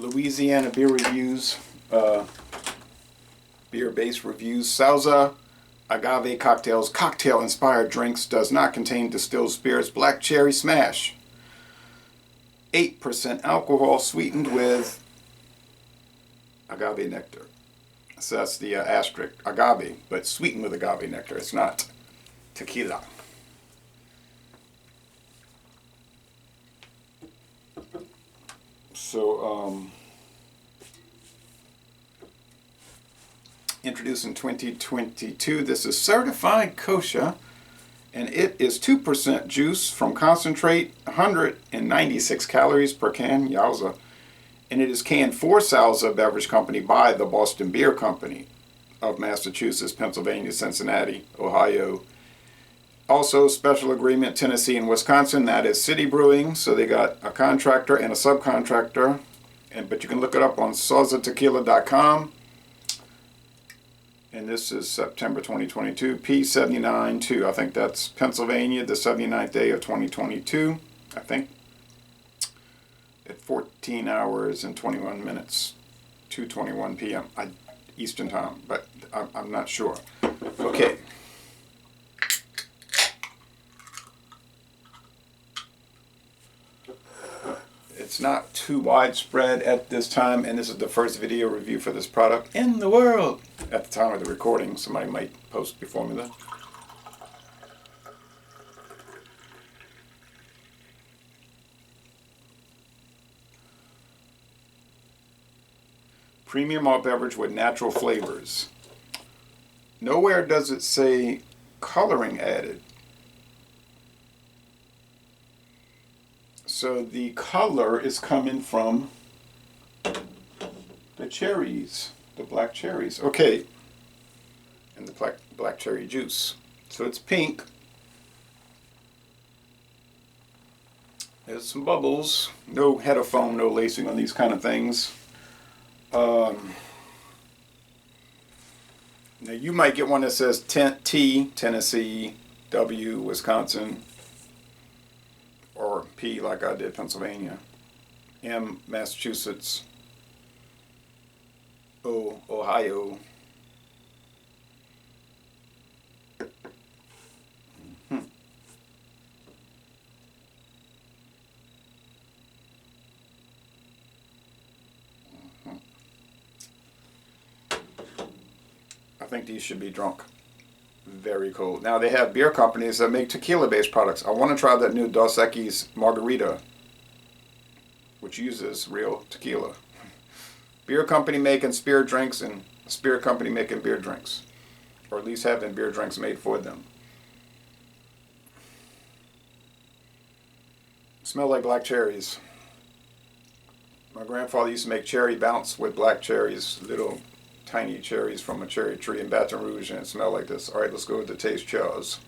Louisiana beer reviews, beer-based reviews. Sauza agave cocktails, cocktail-inspired drinks, does not contain distilled spirits. Black cherry smash, 8% alcohol, sweetened with agave nectar. So that's the asterisk, agave, but sweetened with agave nectar. It's not tequila. So, introduced in 2022, this is certified kosher, and it is 2% juice from concentrate, 196 calories per can, yowza. And it is canned for Sauza Beverage Company by the Boston Beer Company of Massachusetts, Pennsylvania, Cincinnati, Ohio. Also, special agreement, Tennessee and Wisconsin, that is City Brewing. So they got a contractor and a subcontractor. But you can look it up on sauzatequila.com. And this is September 2022, P79-2. I think that's Pennsylvania, the 79th day of 2022, I think. At 14 hours and 21 minutes, 2:21 p.m. Eastern time, but I'm not sure. Okay. It's not too widespread at this time, and this is the first video review for this product in the world. At the time of the recording, somebody might post before me though. Premium malt beverage with natural flavors. Nowhere does it say coloring added. So the color is coming from the cherries, the black cherries. Okay, and the black cherry juice. So it's pink. There's some bubbles. No head of foam, no lacing on these kind of things. Now you might get one that says T, Tennessee, W, Wisconsin, or P like I did, Pennsylvania, M, Massachusetts, O, Ohio. I think these should be drunk very cold. Now they have beer companies that make tequila-based products. I want to try that new Dos Equis margarita, which uses real tequila. Beer company making spirit drinks and spirit company making beer drinks, or at least having beer drinks made for them. Smell like black cherries. My grandfather used to make cherry bounce with black cherries, little tiny cherries from a cherry tree in Baton Rouge, and it smelled like this. All right, let's go with the taste chars.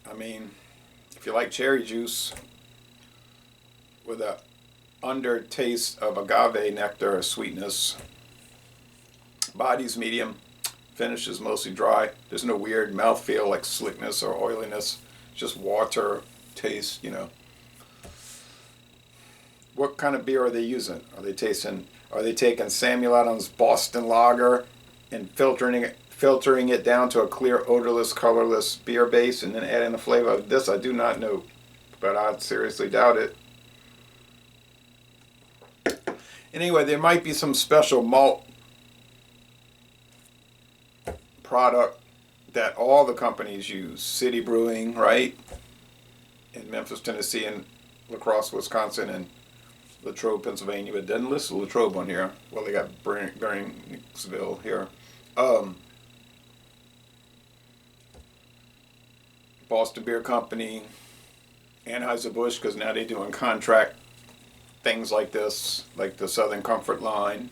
I mean, if you like cherry juice with a undertaste of agave nectar or sweetness, body's medium. Finish is mostly dry. There's no weird mouthfeel like slickness or oiliness. Just water taste, you know. What kind of beer are they using? Are they taking Samuel Adams Boston Lager and filtering it down to a clear, odorless, colorless beer base and then adding the flavor of this? I do not know, but I'd seriously doubt it. Anyway, there might be some special malt product that all the companies use. City Brewing, right? In Memphis, Tennessee, and La Crosse, Wisconsin, and Latrobe, Pennsylvania. But it doesn't list Latrobe on here. Well, they got Breinigsville here. Boston Beer Company, Anheuser-Busch, because now they're doing contract things like this, like the Southern Comfort line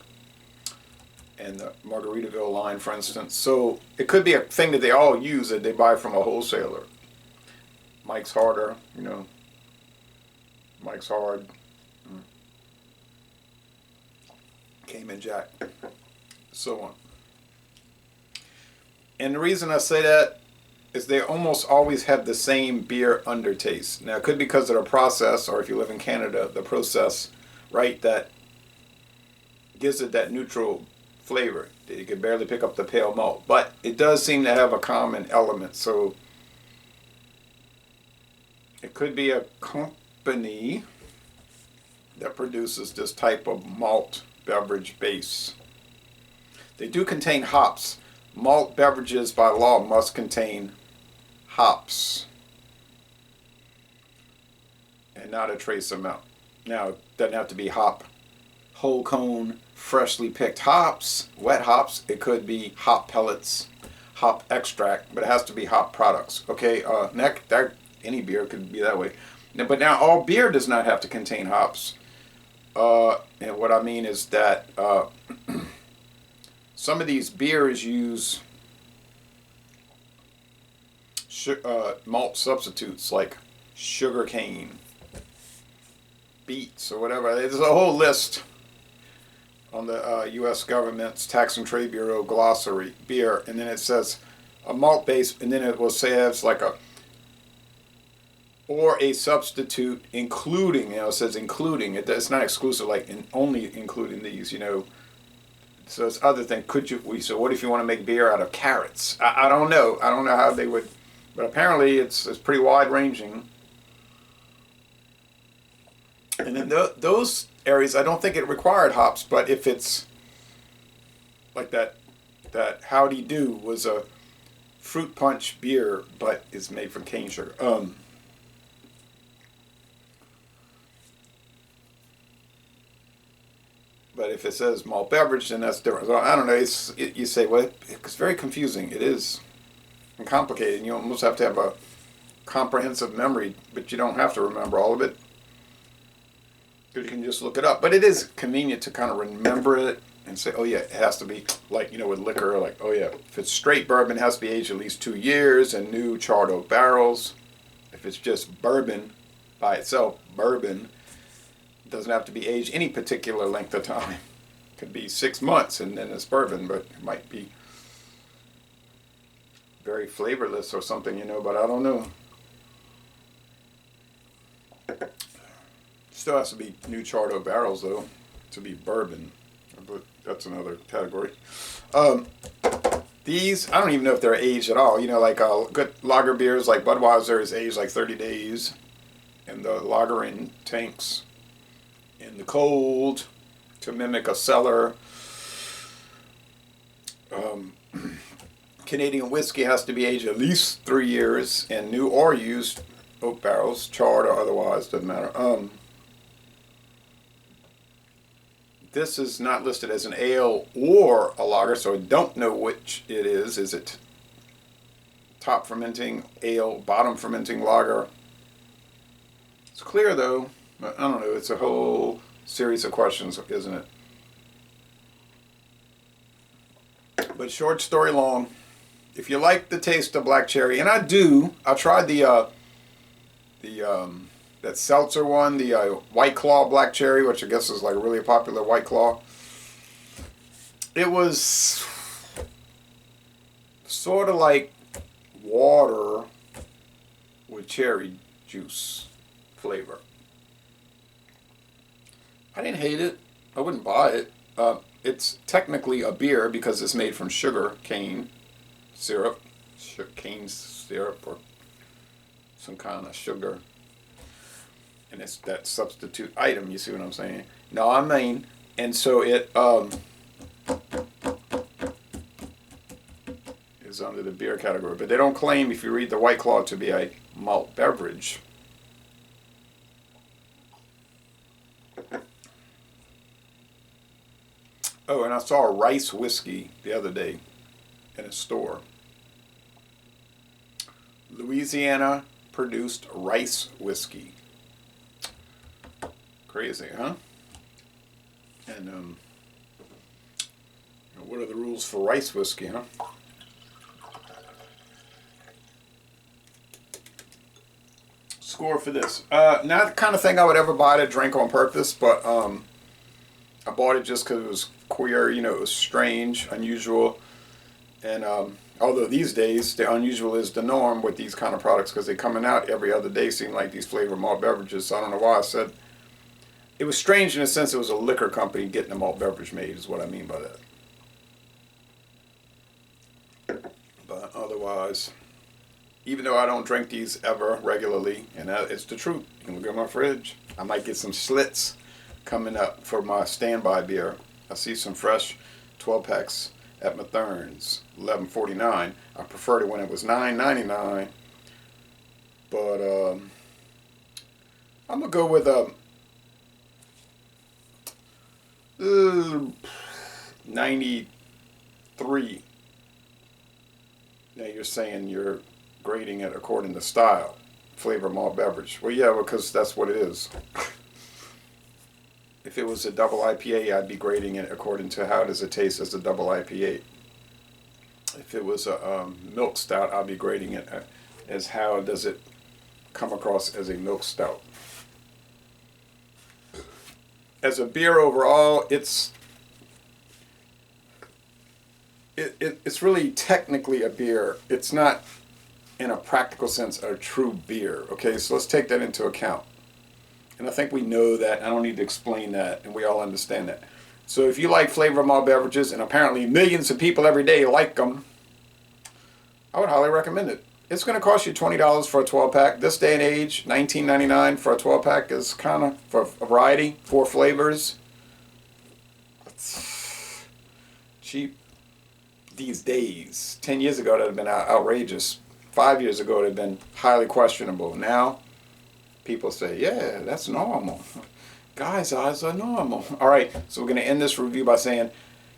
and the Margaritaville line, for instance. So it could be a thing that they all use that they buy from a wholesaler. Mike's Harder, you know. Mike's Hard. Cayman Jack. So on. And the reason I say that is they almost always have the same beer undertaste. Now, it could be because of the process, or if you live in Canada, the process, right, that gives it that neutral flavor. You can barely pick up the pale malt. But it does seem to have a common element. So it could be a company that produces this type of malt beverage base. They do contain hops. Malt beverages by law must contain hops and not a trace amount. Now, it doesn't have to be whole cone, freshly picked hops, wet hops. It could be hop pellets, hop extract, but it has to be hop products. Okay, any beer could be that way. But now all beer does not have to contain hops. And what I mean is that some of these beers use malt substitutes like sugar cane, beets, or whatever. There's a whole list on the U.S. government's Tax and Trade Bureau glossary, beer, and then it says a malt base, and then it will say it's like or a substitute including, it says including, it's not exclusive, like only including these, So it's other thing. So what if you want to make beer out of carrots? I don't know. I don't know how they would, but apparently it's pretty wide ranging. And in those areas, I don't think it required hops, but if it's like that Howdy Do was a fruit punch beer, but is made from cane sugar. But if it says malt beverage, then that's different. So I don't know. You say, well, it's very confusing. It is and complicated. You almost have to have a comprehensive memory, but you don't have to remember all of it. You can just look it up. But it is convenient to kind of remember it and say, oh yeah, it has to be like, with liquor, like, oh yeah, if it's straight bourbon, it has to be aged at least 2 years in new charred oak barrels. If it's just bourbon by itself, bourbon, it doesn't have to be aged any particular length of time. It could be 6 months and then it's bourbon, but it might be very flavorless or something, but I don't know. Still has to be new charred oak barrels, though, to be bourbon. But that's another category. These, I don't even know if they're aged at all. Like good lager beers like Budweiser is aged like 30 days. And the lager in tanks in the cold to mimic a cellar. Canadian whiskey has to be aged at least 3 years in new or used oak barrels, charred or otherwise, doesn't matter. This is not listed as an ale or a lager, so I don't know which it is. Is it top fermenting ale, bottom fermenting lager? It's clear though. I don't know. It's a whole series of questions, isn't it? But short story long, if you like the taste of black cherry, and I do, I tried that seltzer one, the White Claw Black Cherry, which I guess is like a really popular White Claw. It was sort of like water with cherry juice flavor. I didn't hate it. I wouldn't buy it. It's technically a beer because it's made from sugar cane syrup, cane syrup, or some kind of sugar. And it's that substitute item, you see what I'm saying? No, I mean, and so it is under the beer category. But they don't claim, if you read the White Claw, to be a malt beverage. Oh, and I saw a rice whiskey the other day in a store. Louisiana produced rice whiskey. Crazy, huh? And what are the rules for rice whiskey, huh? Score for this. Not the kind of thing I would ever buy to drink on purpose, but I bought it just because it was queer, it was strange, unusual. And although these days the unusual is the norm with these kind of products because they're coming out every other day, seem like these flavored malt beverages. So I don't know why I said it was strange in the sense it was a liquor company getting a malt beverage made is what I mean by that. But otherwise, even though I don't drink these ever regularly, and it's the truth, you can look at my fridge. I might get some Schlitz coming up for my standby beer. I see some fresh 12 packs at Mathern's, $11.49. I preferred it when it was $9.99, but I'm gonna go with a 93. Now you're saying you're grading it according to style, flavor malt beverage. Well, yeah, because that's what it is. If it was a double IPA, I'd be grading it according to how does it taste as a double IPA. If it was a milk stout, I'd be grading it as how does it come across as a milk stout. As a beer overall, it's really technically a beer. It's not, in a practical sense, a true beer. Okay, so let's take that into account. And I think we know that. I don't need to explain that, and we all understand that. So if you like flavor malt beverages, and apparently millions of people every day like them, I would highly recommend it. It's going to cost you $20 for a 12-pack. This day and age, $19.99 for a 12-pack is kind of, for a variety, 4 flavors. It's cheap these days. 10 years ago, that would have been outrageous. 5 years ago, it would have been highly questionable. Now, people say, yeah, that's normal. Guys' eyes are normal. All right, so we're going to end this review by saying,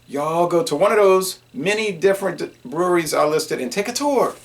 y'all go to one of those many different breweries I listed and take a tour.